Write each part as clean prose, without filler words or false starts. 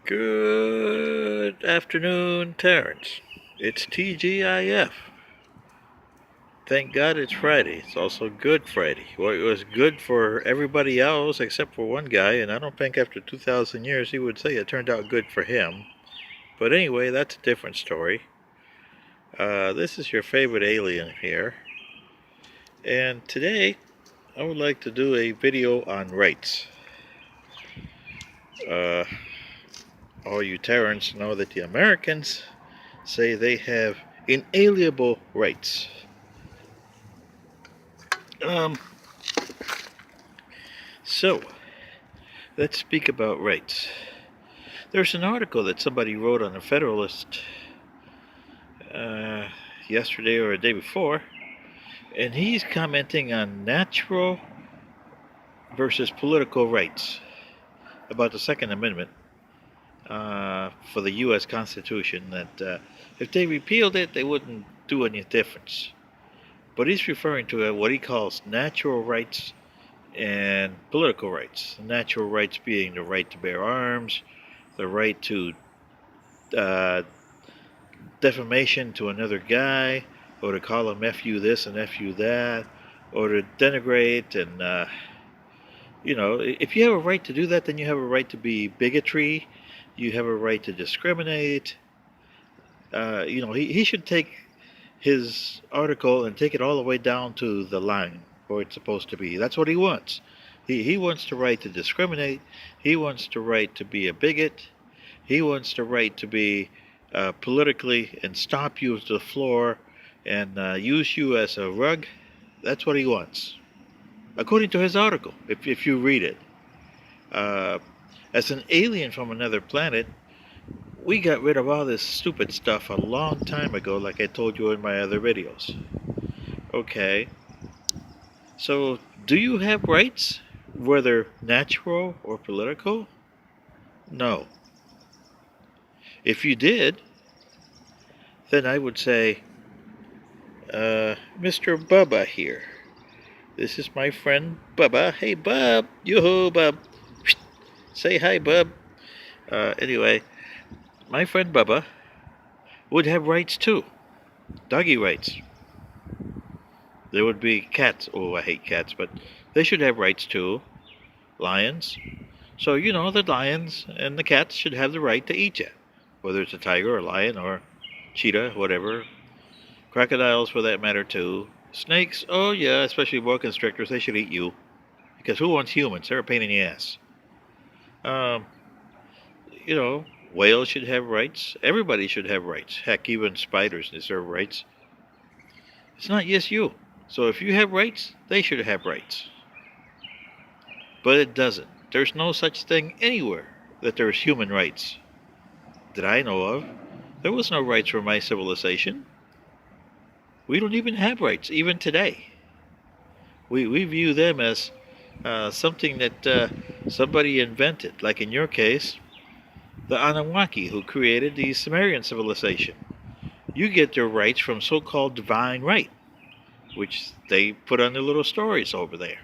Good afternoon, Terrence. It's TGIF. Thank God it's Friday. It's also Good Friday. Well, it was good for everybody else except for one guy, and I don't think after 2,000 years he would say it turned out good for him. But anyway, that's a different story. This is your favorite alien here. And today, I would like to do a video on rights. Uh, all you Terrans know that the Americans say they have inalienable rights. So, let's speak about rights. There's an article that somebody wrote on the Federalist yesterday or the day before, and he's commenting on natural versus political rights about the Second Amendment for the U.S. Constitution, that if they repealed it, they wouldn't do any difference. But he's referring to what he calls natural rights and political rights. Natural rights being the right to bear arms, the right to defamation to another guy, or to call him F you this and F you that, or to denigrate. And, if you have a right to do that, then you have a right to be bigotry. You have a right to discriminate. He should take his article and take it all the way down to the line where it's supposed to be. That's what he wants. He wants the right to discriminate. He wants the right to be a bigot. He wants the right to be politically and stomp you to the floor and use you as a rug. That's what he wants, according to his article, if you read it. As an alien from another planet, we got rid of all this stupid stuff a long time ago, like I told you in my other videos. Okay, so do you have rights, whether natural or political? No. If you did, then I would say, Mr. Bubba here. This is my friend Bubba. Hey, Bub. Yoo-hoo, Bub. Say hi, Bub. Anyway, my friend Bubba would have rights too. Doggy rights. There would be cats. Oh, I hate cats, but they should have rights too. Lions. So, the lions and the cats should have the right to eat you. Whether it's a tiger or a lion or cheetah, whatever. Crocodiles, for that matter, too. Snakes, oh yeah, especially boa constrictors, they should eat you. Because who wants humans? They're a pain in the ass. Whales should have rights. Everybody should have rights. Heck, even spiders deserve rights. It's not just you. So if you have rights, they should have rights. But it doesn't. There's no such thing anywhere that there's human rights that I know of. There was no rights for my civilization. We don't even have rights, even today. We view them as something that somebody invented, like in your case, the Anunnaki, who created the Sumerian civilization. You get their rights from so-called divine right, which they put on their little stories over there.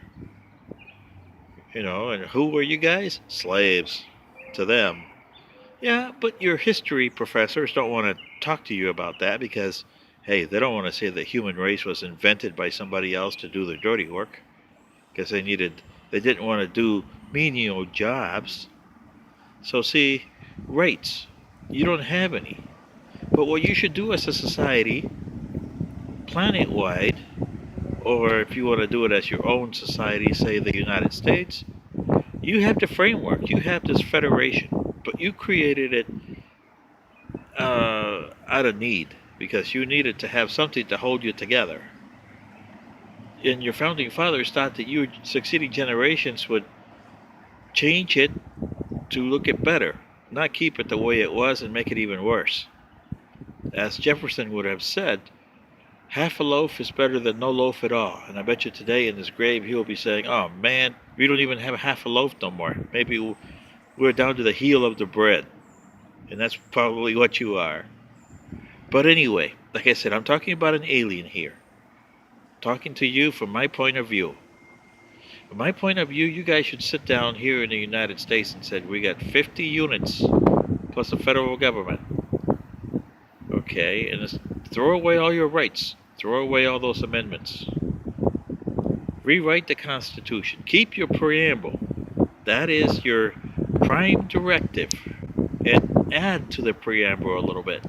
And who were you guys? Slaves to them. Yeah, but your history professors don't want to talk to you about that because, hey, they don't want to say the human race was invented by somebody else to do their dirty work, because they didn't want to do menial jobs. So see, rights, you don't have any. But what you should do as a society, planet-wide, or if you want to do it as your own society, say the United States, you have the framework, you have this federation, but you created it out of need, because you needed to have something to hold you together. And your founding fathers thought that your succeeding generations would change it to look it better, not keep it the way it was and make it even worse. As Jefferson would have said, half a loaf is better than no loaf at all. And I bet you today in his grave he will be saying, oh man, we don't even have half a loaf no more. Maybe we're down to the heel of the bread. And that's probably what you are. But anyway, like I said, I'm talking about an alien here. Talking to you from my point of view. From my point of view, you guys should sit down here in the United States and say, we got 50 units plus the federal government. Okay, and throw away all your rights. Throw away all those amendments. Rewrite the Constitution. Keep your preamble. That is your prime directive. And add to the preamble a little bit.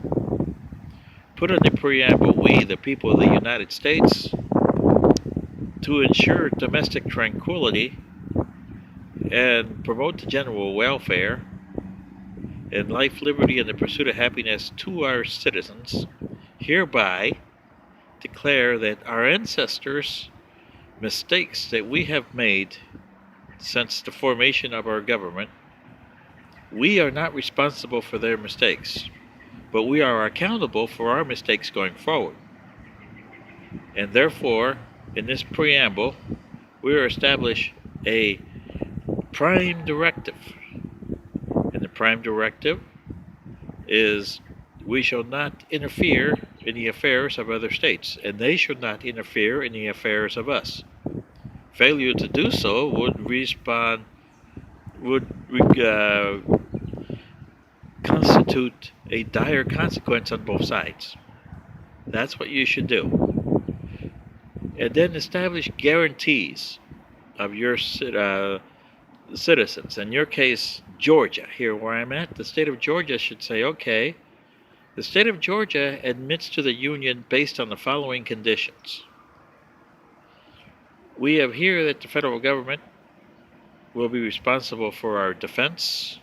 Put in the preamble, we, the people of the United States, to ensure domestic tranquility and promote the general welfare and life, liberty, and the pursuit of happiness to our citizens, hereby declare that our ancestors' mistakes that we have made since the formation of our government, we are not responsible for their mistakes, but we are accountable for our mistakes going forward. And therefore, in this preamble, we are establish a prime directive. And the prime directive is we shall not interfere in the affairs of other states, and they should not interfere in the affairs of us. Failure to do so would constitute a dire consequence on both sides. That's what you should do. And then establish guarantees of your citizens. In your case, Georgia, here where I'm at, the state of Georgia should say, okay, the state of Georgia admits to the Union based on the following conditions. We have here that the federal government will be responsible for our defense,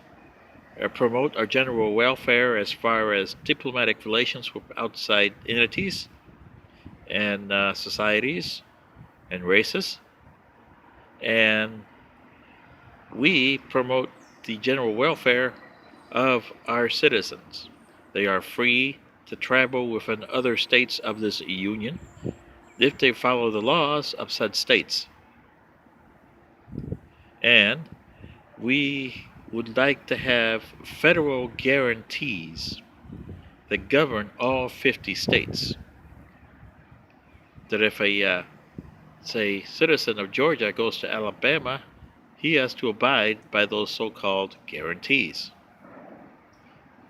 promote our general welfare as far as diplomatic relations with outside entities and societies and races, and we promote the general welfare of our citizens. They are free to travel within other states of this union if they follow the laws of said states. And we would like to have federal guarantees that govern all 50 states. That if a, say, citizen of Georgia goes to Alabama, he has to abide by those so-called guarantees,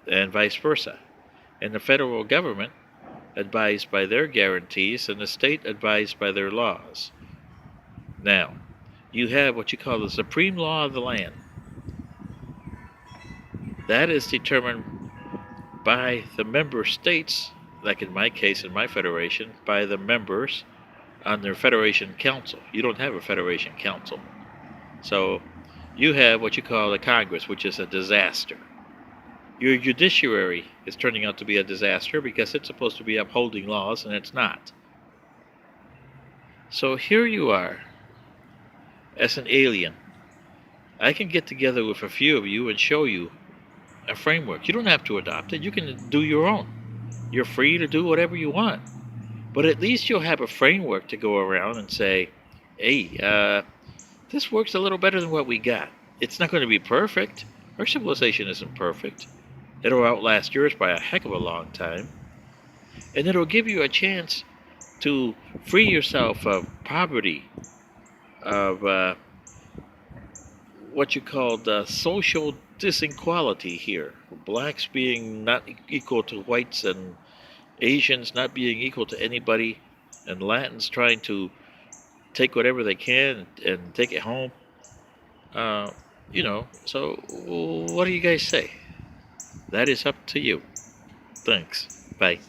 and vice versa. And the federal government advised by their guarantees, and the state advised by their laws. Now, you have what you call the supreme law of the land. That is determined by the member states, like in my case, in my federation, by the members on their federation council. You don't have a federation council. So you have what you call the Congress, which is a disaster. Your judiciary is turning out to be a disaster because it's supposed to be upholding laws, and it's not. So here you are, as an alien. I can get together with a few of you and show you a framework. You don't have to adopt it. You can do your own. You're free to do whatever you want. But at least you'll have a framework to go around and say, hey, this works a little better than what we got. It's not going to be perfect. Our civilization isn't perfect. It'll outlast yours by a heck of a long time. And it'll give you a chance to free yourself of poverty, of what you call social disinequality here. Blacks being not equal to whites, and Asians not being equal to anybody, and Latins trying to take whatever they can and take it home. So what do you guys say? That is up to you. Thanks. Bye.